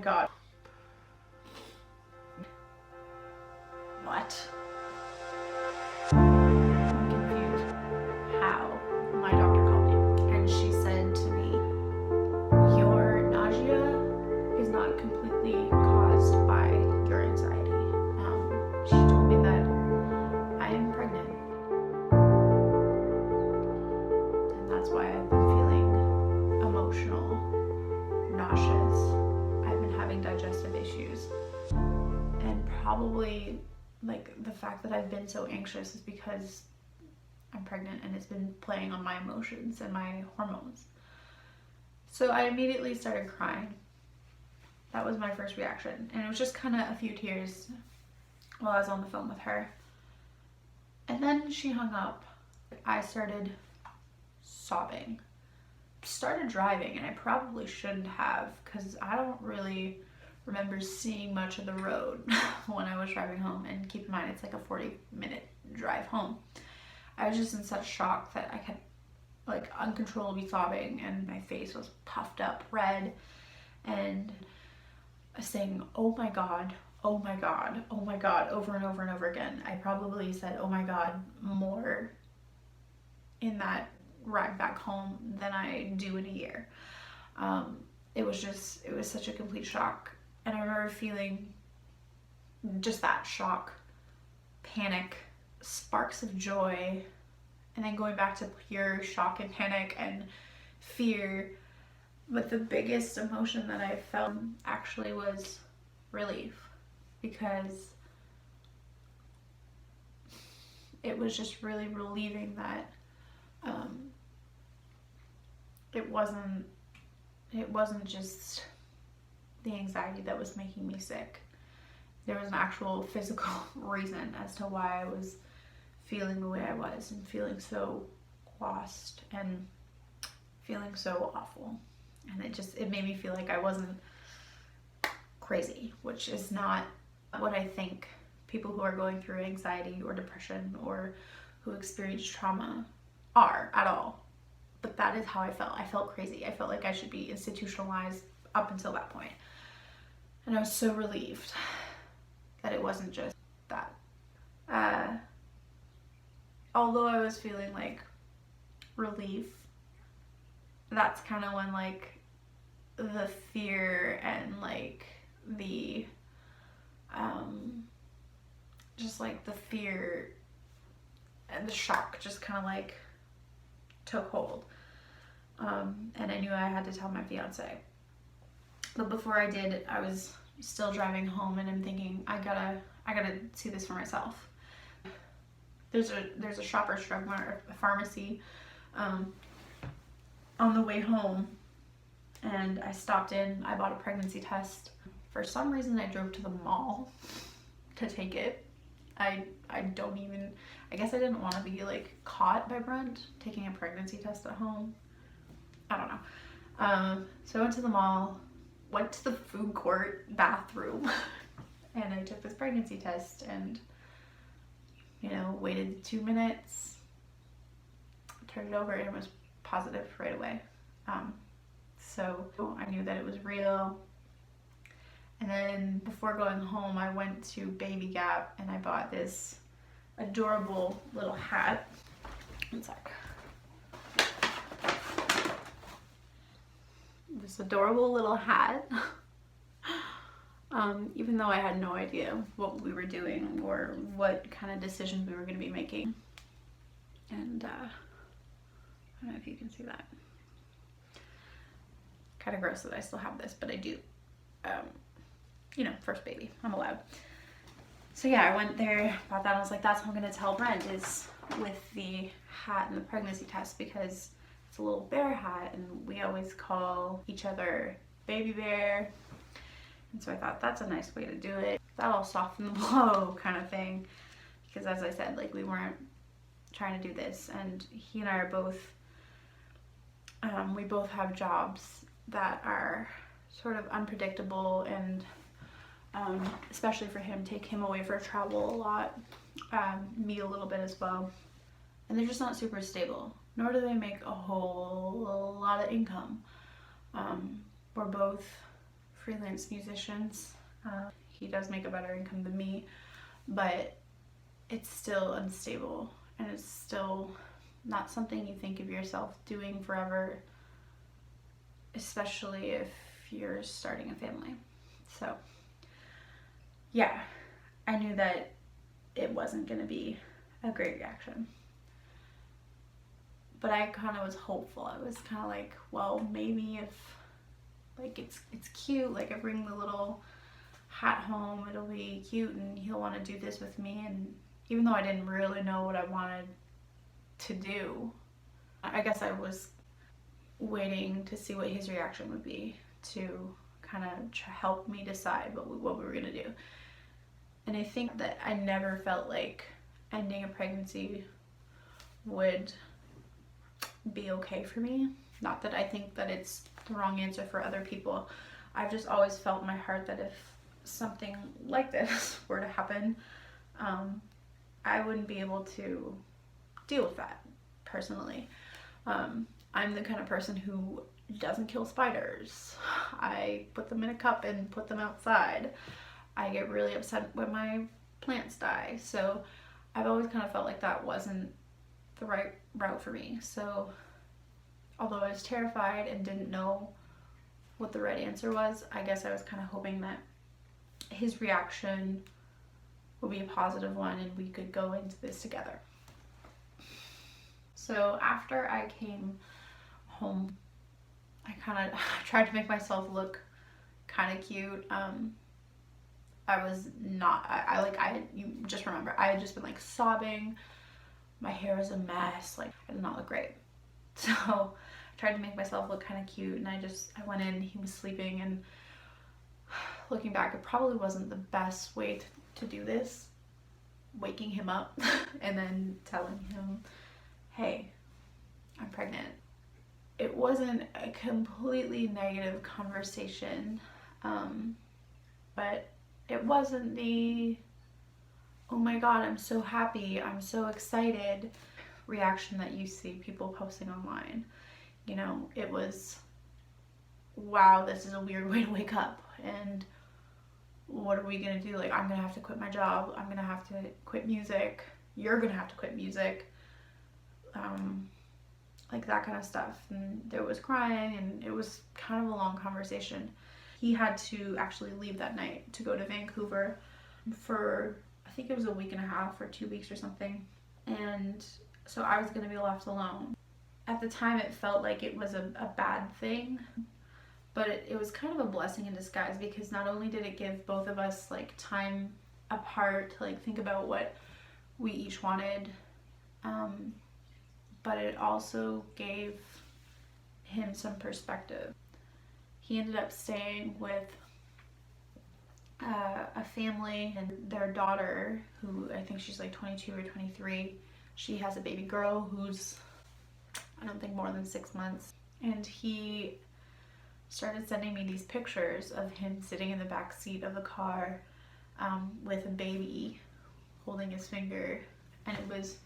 God. What? I'm confused. How? My doctor called me and she said to me, your nausea is not completely caused by your anxiety. She told me that I am pregnant. And that's why I've been feeling emotional, nauseous. I've been having digestive issues. And probably like the fact that I've been so anxious is because I'm pregnant and it's been playing on my emotions and my hormones. So I immediately started crying. That was my first reaction. And it was just kind of a few tears while I was on the phone with her. And then she hung up. I started sobbing. Started driving, and I probably shouldn't have because I don't really remember seeing much of the road when I was driving home. And keep in mind, it's like a 40-minute drive home. I was just in such shock that I kept like uncontrollably sobbing, and my face was puffed up red, and saying, oh my God, oh my God, oh my God, over and over and over again. I probably said, oh my God, more in that ride back home than I do in a year. It was such a complete shock. And I remember feeling just that shock, panic, sparks of joy, and then going back to pure shock and panic and fear. But the biggest emotion that I felt actually was relief, because it was just really relieving that it wasn't just the anxiety that was making me sick. There was an actual physical reason as to why I was feeling the way I was and feeling so lost and feeling so awful. And it made me feel like I wasn't crazy, which is not what I think people who are going through anxiety or depression or who experience trauma are at all. But that is how I felt. I felt crazy. I felt like I should be institutionalized up until that point. And I was so relieved that it wasn't just that. Although I was feeling like relief, that's kind of when like the fear and like the just like the fear and the shock just kind of like took hold. And I knew I had to tell my fiance. But before I did, I was still driving home, and I'm thinking, I gotta see this for myself. There's a Shoppers Drug Mart, a pharmacy, on the way home, and I stopped in. I bought a pregnancy test. For some reason, I drove to the mall to take it. I guess I didn't want to be like caught by Brent taking a pregnancy test at home. I don't know. So I went to the mall, went to the food court bathroom, and I took this pregnancy test, and waited 2 minutes, turned it over, and it was positive right away. So I knew that it was real. And then before going home, I went to Baby Gap and I bought this adorable little hat. One sec. This adorable little hat. Even though I had no idea what we were doing or what kind of decisions we were going to be making. And I don't know if you can see that. Kind of gross that I still have this, but I do. First baby, I'm allowed. So yeah, I went there, bought that, and I was like, that's what I'm gonna tell Brent, is with the hat and the pregnancy test, because it's a little bear hat and we always call each other baby bear. And so I thought that's a nice way to do it. That'll soften the blow kind of thing. Because as I said, like, we weren't trying to do this, and he and I are both, we both have jobs that are sort of unpredictable, and especially for him, take him away for travel a lot, me a little bit as well. And they're just not super stable, nor do they make a whole lot of income. We're both freelance musicians. He does make a better income than me, but it's still unstable, and it's still not something you think of yourself doing forever, especially if you're starting a family. So yeah, I knew that it wasn't going to be a great reaction. But I kind of was hopeful. I was kind of like, well, maybe if, like, it's cute, like I bring the little hat home, it'll be cute, and he'll want to do this with me. And even though I didn't really know what I wanted to do, I guess I was waiting to see what his reaction would be, to kind of help me decide what we were going to do. And I think that I never felt like ending a pregnancy would be okay for me. Not that I think that it's the wrong answer for other people. I've just always felt in my heart that if something like this were to happen, I wouldn't be able to deal with that personally. I'm the kind of person who doesn't kill spiders. I put them in a cup and put them outside. I get really upset when my plants die. So I've always kind of felt like that wasn't the right route for me. So although I was terrified and didn't know what the right answer was, I guess I was kind of hoping that his reaction would be a positive one and we could go into this together. So after I came home, I kind of tried to make myself look kind of cute. I was not, you just remember, I had just been like sobbing. My hair was a mess. Like, I did not look great. So I tried to make myself look kind of cute, and I went in, he was sleeping, and looking back, it probably wasn't the best way to do this, waking him up and then telling him, hey, I'm pregnant. It wasn't a completely negative conversation, but it wasn't the, oh my god, I'm so happy, I'm so excited reaction that you see people posting online. You know, it was, wow, this is a weird way to wake up, and what are we gonna do? Like, I'm gonna have to quit my job, I'm gonna have to quit music, you're gonna have to quit music, like that kind of stuff. And there was crying, and it was kind of a long conversation. He had to actually leave that night to go to Vancouver for, I think it was a week and a half or 2 weeks or something. And so I was going to be left alone. At the time, it felt like it was a bad thing, but it was kind of a blessing in disguise, because not only did it give both of us like time apart to like think about what we each wanted, but it also gave him some perspective. He ended up staying with a family and their daughter, who I think she's like 22 or 23. She has a baby girl who's, I don't think, more than 6 months. And he started sending me these pictures of him sitting in the back seat of the car with a baby holding his finger, and it was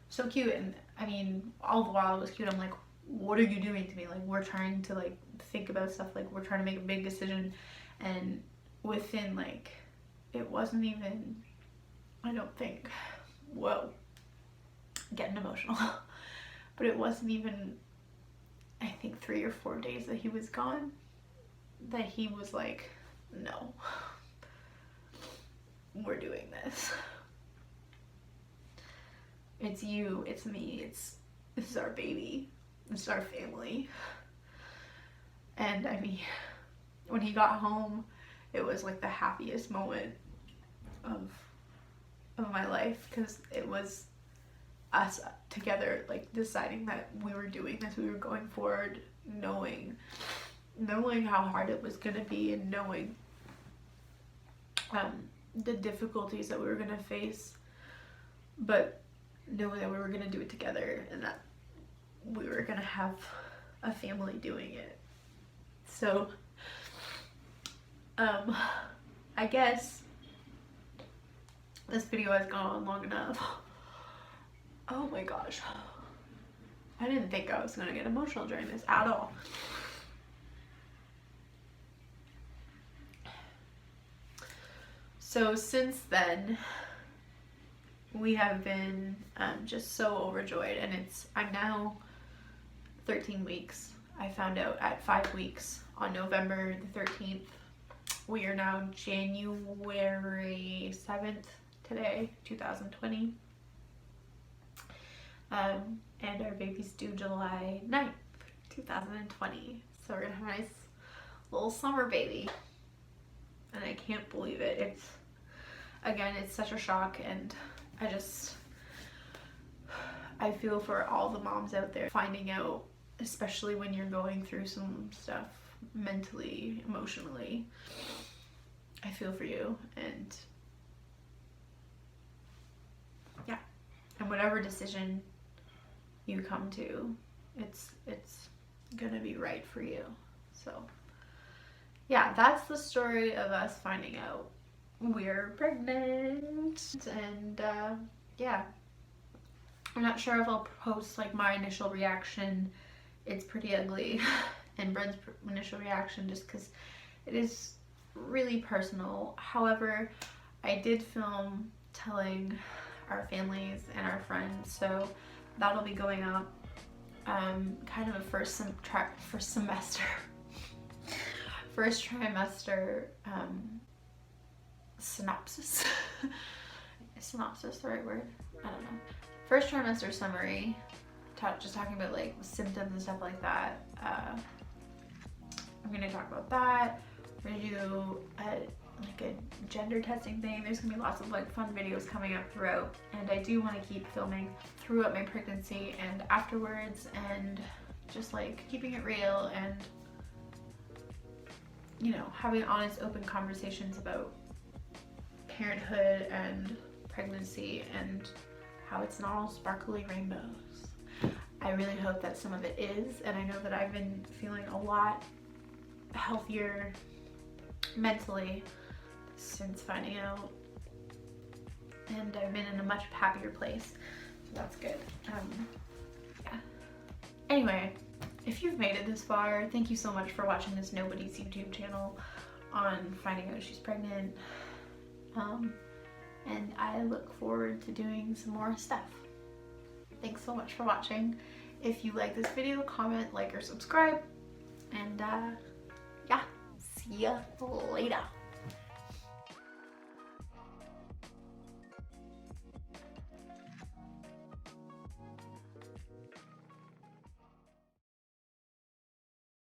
so cute. And I mean, all the while it was cute. I'm like, what are you doing to me? Like, we're trying to like think about stuff, like we're trying to make a big decision, and within like, it wasn't even, I don't think, whoa, getting emotional, but it wasn't even, I think 3 or 4 days that he was gone, that he was like, no, we're doing this. It's you, it's me, this is our baby, this is our family. And I mean, when he got home, it was like the happiest moment of my life, because it was us together, like deciding that we were doing this, we were going forward, knowing how hard it was gonna be, and knowing the difficulties that we were gonna face, but knowing that we were gonna do it together, and that we were gonna have a family doing it. So I guess this video has gone on long enough. Oh my gosh, I didn't think I was gonna get emotional during this at all. So since then, we have been just so overjoyed, and I'm now 13 weeks. I found out at 5 weeks on November the 13th. We are now January 7th today, 2020. And our baby's due July 9th, 2020. So we're gonna have a nice little summer baby. And I can't believe it. It's such a shock, and I feel for all the moms out there finding out, especially when you're going through some stuff mentally, emotionally. I feel for you, and yeah, and whatever decision you come to, it's gonna be right for you. So yeah, that's the story of us finding out we're pregnant. And yeah, I'm not sure if I'll post like my initial reaction. It's pretty ugly. And Brent's initial reaction, just because it is really personal. However, I did film telling our families and our friends, so that'll be going up. Kind of a first trimester synopsis. Is synopsis the right word? I don't know. First trimester summary, just talking about like symptoms and stuff like that. I'm gonna talk about that. We're gonna do a gender testing thing. There's gonna be lots of like fun videos coming up throughout, and I do want to keep filming throughout my pregnancy and afterwards, and just like keeping it real, and you know, having honest, open conversations about parenthood and pregnancy, and how it's not all sparkly rainbows. I really hope that some of it is, and I know that I've been feeling a lot healthier mentally since finding out, and I've been in a much happier place, so that's good. Yeah. Anyway, if you've made it this far, thank you so much for watching this Nobody's YouTube channel on finding out she's pregnant, and I look forward to doing some more stuff. Thanks so much for watching. If you like this video, comment, like, or subscribe, and yeah, see ya later.